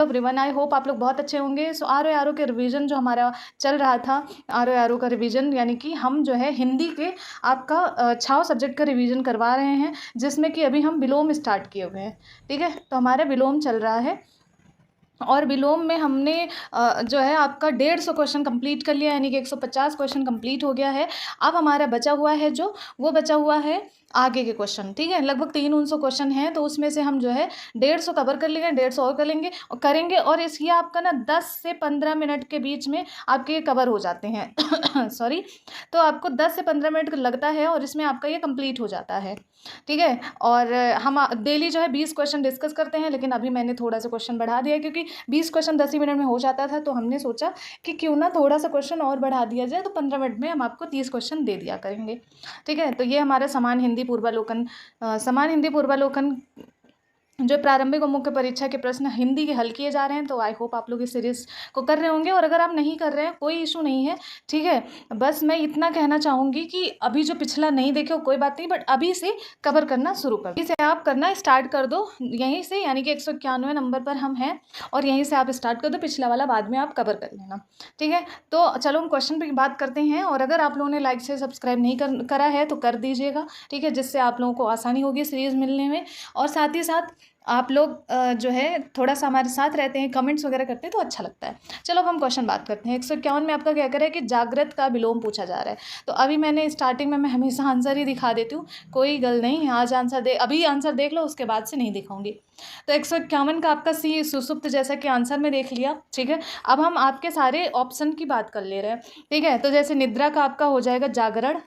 Everyone, I hope आप लोग बहुत अच्छे होंगे। सो आर ओ के रिवीजन जो हमारा चल रहा था, आर ओ का रिवीजन, यानी कि हम जो है हिंदी के आपका 6 सब्जेक्ट का रिवीजन करवा रहे हैं, जिसमें कि अभी हम विलोम स्टार्ट किए हुए हैं। ठीक है, तो हमारा विलोम चल रहा है और विलोम में हमने जो है आपका 150 क्वेश्चन कंप्लीट कर लिया, यानी कि 150 क्वेश्चन कंप्लीट हो गया है। अब हमारा बचा हुआ है जो वो बचा हुआ है आगे के क्वेश्चन। ठीक है, लगभग 300 क्वेश्चन हैं, तो उसमें से हम जो है 150 कवर कर लेंगे, 150 और करेंगे और इस ये आपका ना 10 से 15 मिनट के बीच में आपके ये कवर हो जाते हैं सॉरी। तो आपको 10 से 15 मिनट लगता है और इसमें आपका ये कंप्लीट हो जाता है। ठीक है, और हम डेली जो है 20 क्वेश्चन डिस्कस करते हैं, लेकिन अभी मैंने थोड़ा सा क्वेश्चन बढ़ा दिया, क्योंकि 20 क्वेश्चन 10 ही मिनट में हो जाता था, तो हमने सोचा कि क्यों ना थोड़ा सा क्वेश्चन और बढ़ा दिया जाए, तो 15 मिनट में हम आपको 30 क्वेश्चन दे दिया करेंगे। ठीक है, तो ये हमारा समान हिंदी पूर्वालोकन जो प्रारंभिक और मुख्य परीक्षा के प्रश्न हिंदी के हल किए जा रहे हैं। तो आई होप आप लोग इस सीरीज़ को कर रहे होंगे, और अगर आप नहीं कर रहे हैं कोई इशू नहीं है। ठीक है, बस मैं इतना कहना चाहूँगी कि अभी जो पिछला नहीं देखे हो कोई बात नहीं, बट अभी से कवर करना शुरू कर दो, इसे आप करना स्टार्ट कर दो यहीं से, यानी कि 191 नंबर पर हम हैं और यहीं से आप स्टार्ट कर दो, पिछला वाला बाद में आप कवर कर लेना। ठीक है, तो चलो हम क्वेश्चन पर बात करते हैं। और अगर आप लोगों ने लाइक से सब्सक्राइब नहीं करा है तो कर दीजिएगा। ठीक है, जिससे आप लोगों को आसानी होगी सीरीज़ मिलने में, और साथ ही साथ आप लोग जो है थोड़ा सा हमारे साथ रहते हैं, कमेंट्स वगैरह करते हैं, तो अच्छा लगता है। चलो अब हम क्वेश्चन बात करते हैं। 151 में आपका क्या कर रहा है कि जागृत का विलोम पूछा जा रहा है। तो अभी मैंने स्टार्टिंग में मैं हमेशा आंसर ही दिखा देती हूँ, कोई गल नहीं, आज अभी आंसर देख लो, उसके बाद से नहीं दिखाऊंगी। तो 151 का आपका सी सुसुप्त, जैसा कि आंसर में देख लिया। ठीक है, अब हम आपके सारे ऑप्शन की बात कर ले रहे हैं। ठीक है, तो जैसे निद्रा का आपका हो जाएगा जागरण,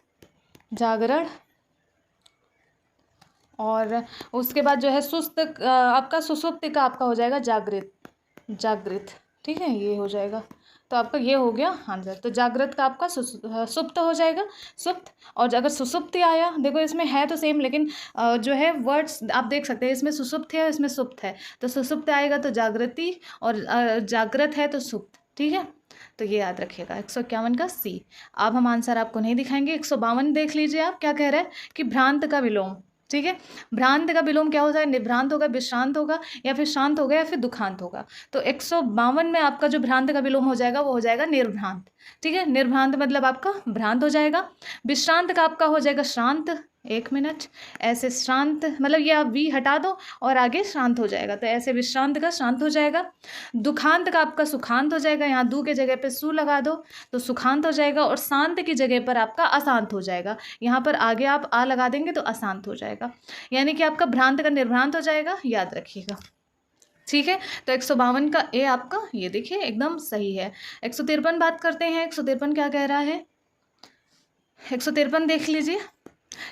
और उसके बाद जो है सुस्त आपका सुसुप्ति का आपका हो जाएगा जागृत। ठीक है, ये हो जाएगा, तो आपका ये हो गया आंसर। तो जागृत का आपका सुप्त हो जाएगा, सुप्त। और अगर सुसुप्ति आया, देखो इसमें है तो सेम, लेकिन जो है वर्ड्स आप देख सकते हैं, इसमें सुसुप्त है, इसमें सुप्त है, तो सुसुप्त आएगा तो जागृति, और जागृत है तो सुप्त। ठीक है, तो ये याद रखिएगा 151 का सी। अब हम आंसर आपको नहीं दिखाएंगे। 152 देख लीजिए आप, क्या कह रहा है कि भ्रांत का विलोम। ठीक है, भ्रांत का विलोम क्या होता है, निभ्रांत होगा, विश्रांत होगा, या फिर शांत होगा, या फिर दुखांत होगा। तो 152 में आपका जो भ्रांत का विलोम हो जाएगा वो हो जाएगा निर्भ्रांत। ठीक है, निर्भ्रांत मतलब आपका भ्रांत हो जाएगा। विश्रांत का आपका हो जाएगा श्रांत। एक मिनट, ऐसे श्रांत मतलब ये आप वी हटा दो और आगे शांत हो जाएगा, तो ऐसे विश्रांत का शांत हो जाएगा। दुखांत का आपका सुखांत हो जाएगा, यहाँ दू के जगह पे सु लगा दो तो सुखांत हो जाएगा, और शांत की जगह पर आपका अशांत हो जाएगा, यहाँ पर आगे आप आ लगा देंगे तो अशांत हो जाएगा, यानी कि आपका भ्रांत का निर्भ्रांत हो जाएगा, याद रखिएगा। ठीक है, तो 152 का ए आपका ये देखिए एकदम सही है। 153 बात करते हैं। 153 क्या कह रहा है, 153 देख लीजिए,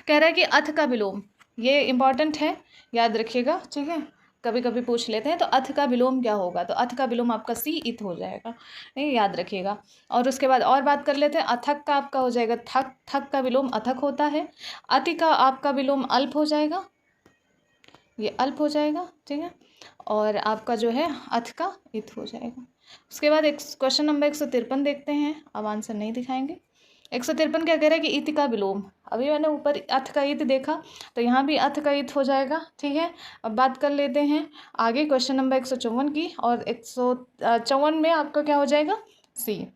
कह रहा है कि अथ का विलोम, ये इंपॉर्टेंट है, याद रखिएगा। ठीक है, कभी कभी पूछ लेते हैं, तो अथ का विलोम क्या होगा, तो अथ का विलोम आपका सी इत हो जाएगा, नहीं, याद रखिएगा। और उसके बाद और बात कर लेते हैं। अथक का आपका हो जाएगा थक का विलोम अथक होता है। अति का आपका विलोम अल्प हो जाएगा, ये अल्प हो जाएगा। ठीक है, और आपका जो है अथ का इत हो जाएगा। उसके बाद एक क्वेश्चन नंबर 153 देखते हैं, अब आंसर नहीं दिखाएंगे। 153 क्या कह रहा है कि इत का विलोम, अभी मैंने ऊपर अथ का इत देखा, तो यहाँ भी अथ का इत हो जाएगा। ठीक है, अब बात कर लेते हैं आगे क्वेश्चन नंबर 154 की, और 154 में आपका क्या हो जाएगा, सी।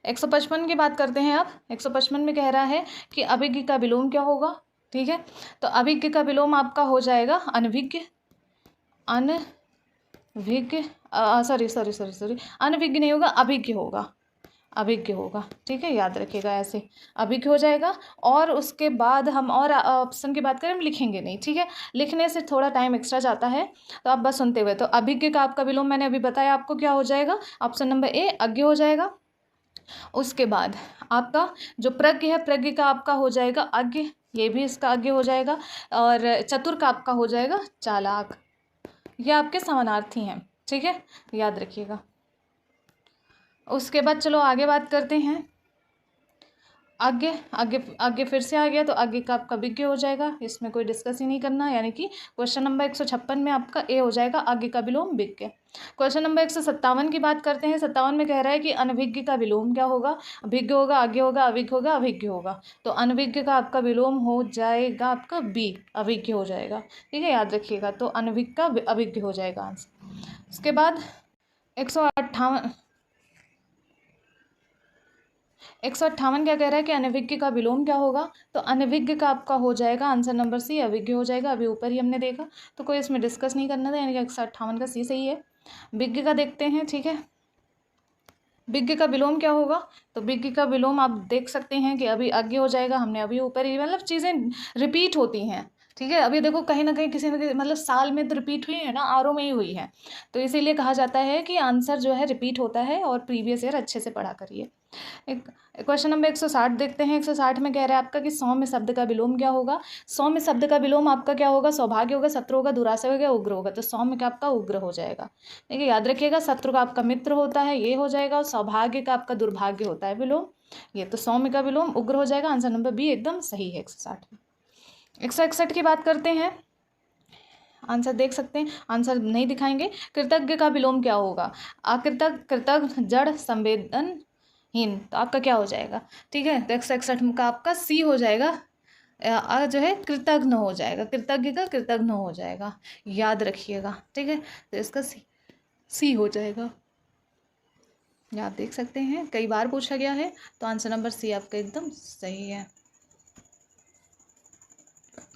155 की बात करते हैं अब। 155 में कह रहा है कि अभिज्ञ का विलोम क्या होगा। ठीक है, तो अभिज्ञ का विलोम आपका हो जाएगा अनभिज्ञ, अनभिज्ञ नहीं होगा, अभिज्ञ होगा। ठीक है, याद रखिएगा, ऐसे अभिज्ञ हो जाएगा। और उसके बाद हम और ऑप्शन की बात करें, हम लिखेंगे नहीं। ठीक है, लिखने से थोड़ा टाइम एक्स्ट्रा जाता है, तो आप बस सुनते हुए। तो अभिज्ञ का आपका विलोम मैंने अभी बताया आपको क्या हो जाएगा, ऑप्शन नंबर ए अज्ञ हो जाएगा। उसके बाद आपका जो प्रज्ञ है, प्रज्ञ का आपका हो जाएगा अज्ञ, ये भी इसका अज्ञ हो जाएगा। और चतुर का आपका हो जाएगा चालाक, ये आपके समानार्थी हैं। ठीक है, याद रखिएगा। उसके बाद चलो आगे बात करते हैं। आगे आगे आगे फिर से आ गया, तो आगे का आपका विज्ञ हो जाएगा, इसमें कोई डिस्कस ही नहीं करना, यानी कि क्वेश्चन नंबर 156 में आपका ए हो जाएगा, आगे का विलोम विज्ञ। क्वेश्चन नंबर 157 की बात करते हैं। 57 में कह रहा है कि अनभिज्ञ का विलोम क्या होगा, विज्ञ होगा, आज्ञ होगा, अभिज्ञ होगा, अभिज्ञ होगा। तो अनभिज्ञ का आपका विलोम हो जाएगा आपका बी, अभिज्ञ हो जाएगा। ठीक है, याद रखिएगा, तो अनभिज्ञ का अभिज्ञ हो जाएगा आंसर। उसके बाद 158 158 क्या कह रहा है कि अनभिज्ञ का विलोम क्या होगा, तो अनभिज्ञ का आपका हो जाएगा आंसर नंबर सी, अभिज्ञ हो जाएगा। अभी ऊपर ही हमने देखा, तो कोई इसमें डिस्कस नहीं करना था, यानी कि 158 का सी सही है। विज्ञ का देखते हैं, ठीक है। विज्ञ का विलोम क्या होगा, तो विज्ञ का विलोम आप देख सकते हैं कि अभी अज्ञ हो जाएगा। हमने अभी ऊपर ही मतलब चीज़ें रिपीट होती हैं, ठीक है। अभी देखो कहीं ना कहीं किसी न किसी मतलब साल में तो रिपीट हुई है ना, आरओ में ही हुई है, तो इसीलिए कहा जाता है कि आंसर जो है रिपीट होता है और प्रीवियस ईयर अच्छे से पढ़ा करिए। एक क्वेश्चन नंबर 160 देखते हैं। 160 में कह रहा है आपका कि सौम्य शब्द का विलोम क्या होगा। सौम्य शब्द का विलोम आपका क्या होगा, सौभाग्य होगा, शत्रु होगा, दुराशय होगा, उग्र होगा। तो सौम्य का आपका उग्र हो जाएगा, ठीक है। याद रखिएगा, शत्रु का आपका मित्र होता है, ये हो जाएगा, और सौभाग्य का आपका दुर्भाग्य होता है विलोम, ये। तो सौम्य का विलोम उग्र हो जाएगा, आंसर नंबर बी एकदम सही है 160 में। 161 की बात करते हैं, आंसर देख सकते हैं, आंसर नहीं दिखाएंगे। कृतज्ञ का विलोम क्या होगा, अकृतज्ञ, कृतज्ञ, जड़, संवेदनहीन। तो आपका क्या हो जाएगा, ठीक है। तो 161 का आपका सी हो जाएगा, जो है कृतज्ञ हो जाएगा, कृतज्ञ का कृतज्ञ हो जाएगा, याद रखिएगा, ठीक है। तो इसका सी हो जाएगा, ये आप देख सकते हैं, कई बार पूछा गया है, तो आंसर नंबर सी आपका एकदम सही है।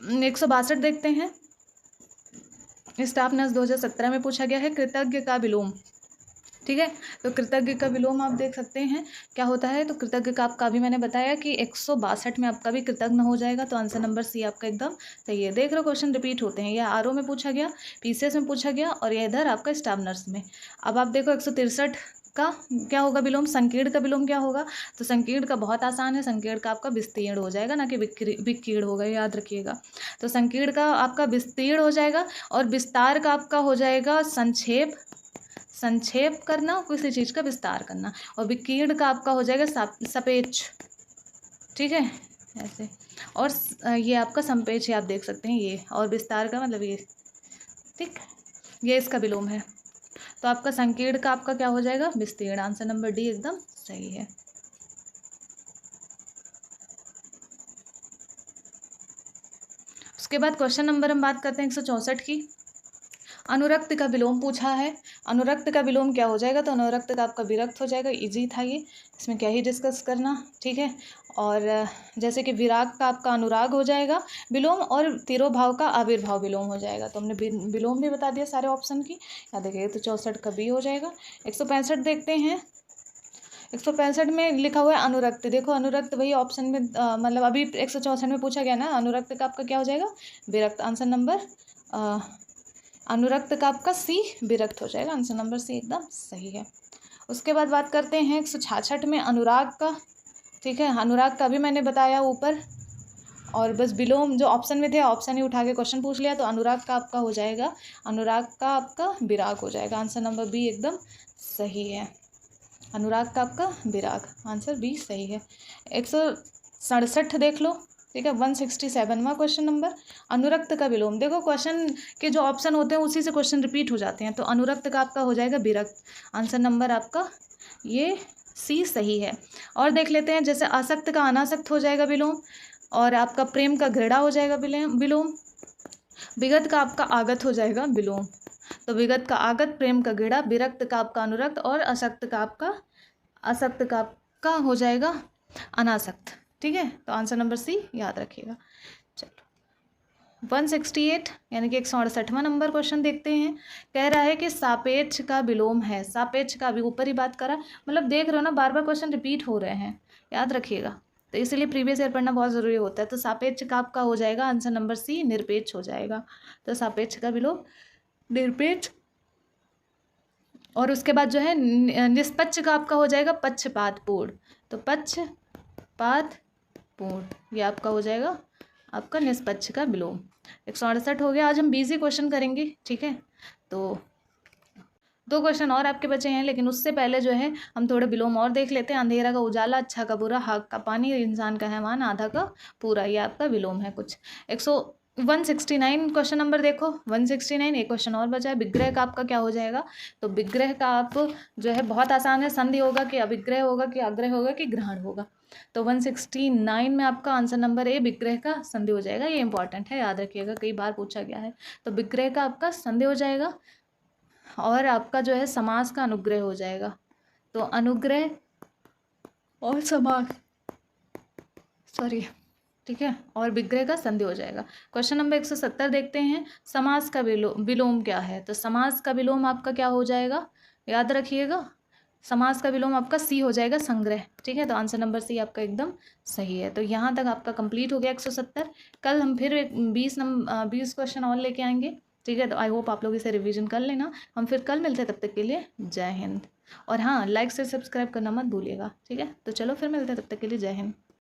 162 देखते हैं। स्टाफ नर्स 2017 में पूछा गया है, कृतज्ञ का विलोम, ठीक है। तो कृतज्ञ का विलोम आप देख सकते हैं क्या होता है। तो कृतज्ञ का आपका भी मैंने बताया कि 162 में आपका भी कृतज्ञ हो जाएगा, तो आंसर नंबर सी आपका एकदम सही है। देख लो क्वेश्चन रिपीट होते हैं, यह आरओ में पूछा गया, पीसीएस में पूछा गया, और यह इधर आपका स्टाफ नर्स में। अब आप देखो 163 का क्या होगा विलोम, संकीर्ण का विलोम क्या होगा। तो संकीर्ण का बहुत आसान है, संकीर्ण का आपका विस्तीर्ण हो जाएगा, ना कि विकीर्ण होगा, याद रखिएगा। तो संकीर्ण का आपका विस्तीर्ण हो जाएगा, और विस्तार का आपका हो जाएगा संक्षेप, संक्षेप करना, किसी चीज़ का विस्तार करना। और विकीर्ण का आपका हो जाएगा सापेक्ष, ठीक है, ऐसे। और ये आपका संपेक्ष है, आप देख सकते हैं ये, और विस्तार का मतलब ये, ठीक, ये इसका विलोम है। तो आपका संकीर्ण का आपका क्या हो जाएगा, विस्तीर्ण। आंसर नंबर डी एकदम सही है। उसके बाद क्वेश्चन नंबर हम बात करते हैं 164 की। अनुरक्त का विलोम पूछा है, अनुरक्त का विलोम क्या हो जाएगा, तो अनुरक्त का आपका विरक्त हो जाएगा, इजी था ये, इसमें क्या ही डिस्कस करना, ठीक है। और जैसे कि विराग का आपका अनुराग हो जाएगा विलोम, और तिरोभाव का आविर्भाव विलोम हो जाएगा। तो हमने विलोम भी बता दिया सारे ऑप्शन की, याद रखिएगा। तो 64 का बी हो जाएगा। 165 देखते हैं। 165 में लिखा हुआ है अनुरक्त, देखो अनुरक्त वही ऑप्शन में मतलब अभी 164 में पूछा गया ना, अनुरक्त का आपका क्या हो जाएगा, विरक्त। आंसर नंबर अनुरक्त का आपका सी विरक्त हो जाएगा, आंसर नंबर सी एकदम सही है। उसके बाद बात करते हैं 166 में अनुराग का, ठीक है। अनुराग का भी मैंने बताया ऊपर, और बस विलोम जो ऑप्शन में थे, ऑप्शन ही उठा के क्वेश्चन पूछ लिया। तो अनुराग का आपका हो जाएगा, अनुराग का आपका विराग हो जाएगा, आंसर नंबर बी एकदम सही है। अनुराग का आपका विराग, आंसर बी सही है। 167 देख लो, ठीक है। 167वां क्वेश्चन नंबर, अनुरक्त का विलोम। देखो क्वेश्चन के जो ऑप्शन होते हैं उसी से क्वेश्चन रिपीट हो जाते हैं, तो अनुरक्त का आपका हो जाएगा विरक्त, आंसर नंबर आपका ये सी सही है। और देख लेते हैं, जैसे आसक्त का अनासक्त हो जाएगा विलोम, और आपका प्रेम का घृणा हो जाएगा विलोम, विगत का आपका आगत हो जाएगा विलोम। तो विगत का आगत, प्रेम का घृणा, विरक्त का आपका अनुरक्त, और असक्त का आपका हो जाएगा अनासक्त, ठीक है। तो आंसर नंबर सी याद रखिएगा। चलो 168 यानी कि 168वां नंबर क्वेश्चन देखते हैं। कह रहा है कि सापेक्ष का विलोम है, सापेक्ष का अभी ऊपर ही बात करा, मतलब देख रहे हो ना, बार बार क्वेश्चन रिपीट हो रहे हैं, याद रखिएगा। तो इसीलिए प्रीवियस ईयर पढ़ना बहुत ज़रूरी होता है। तो सापेक्ष का आपका हो जाएगा आंसर नंबर सी निरपेक्ष हो जाएगा। तो सापेक्ष का विलोम निरपेक्ष। और उसके बाद जो है निष्पक्ष का आपका हो जाएगा पक्षपातपूर्ण। तो पक्षपातपूर्ण ये आपका हो जाएगा आपका निष्पक्ष का विलोम। 168 हो गया। आज हम बिजी क्वेश्चन करेंगे, ठीक है। तो 2 क्वेश्चन और आपके बचे हैं, लेकिन उससे पहले जो है हम थोड़े विलोम और देख लेते हैं। अंधेरा का उजाला, अच्छा का बुरा, हाथ का पानी, इंसान का हैवान, आधा का पूरा, ये आपका विलोम है कुछ। 169 क्वेश्चन नंबर देखो, 169 एक क्वेश्चन और बचा है। विग्रह का आपका क्या हो जाएगा, तो विग्रह का आप जो है बहुत आसान है, संधि होगा कि अविग्रह होगा कि आग्रह होगा कि ग्रहण होगा। तो 169 में आपका आंसर नंबर ए विग्रह का संधि हो जाएगा। ये इंपॉर्टेंट है, याद रखिएगा, कई बार पूछा गया है। तो विग्रह का आपका संधि हो जाएगा। और आपका जो है समास का अनुग्रह हो जाएगा। तो अनुग्रह और समास, सॉरी, ठीक है, और विग्रह का संधि हो जाएगा। क्वेश्चन नंबर 170 देखते हैं, समास का विलोम क्या है। तो समास का विलोम आपका क्या हो जाएगा, याद रखिएगा, समास का विलोम आपका सी हो जाएगा, संग्रह। ठीक है, तो आंसर नंबर सी आपका एकदम सही है। तो यहाँ तक आपका कंप्लीट हो गया 170। कल हम फिर 20 क्वेश्चन और लेके आएंगे। ठीक है, तो आई होप आप लोग इसे रिवीजन कर लेना। हम फिर कल मिलते हैं, तब तक के लिए जय हिंद। और हाँ, लाइक से सब्सक्राइब करना मत भूलिएगा। ठीक है, तो चलो फिर मिलते हैं, तब तक के लिए जय हिंद।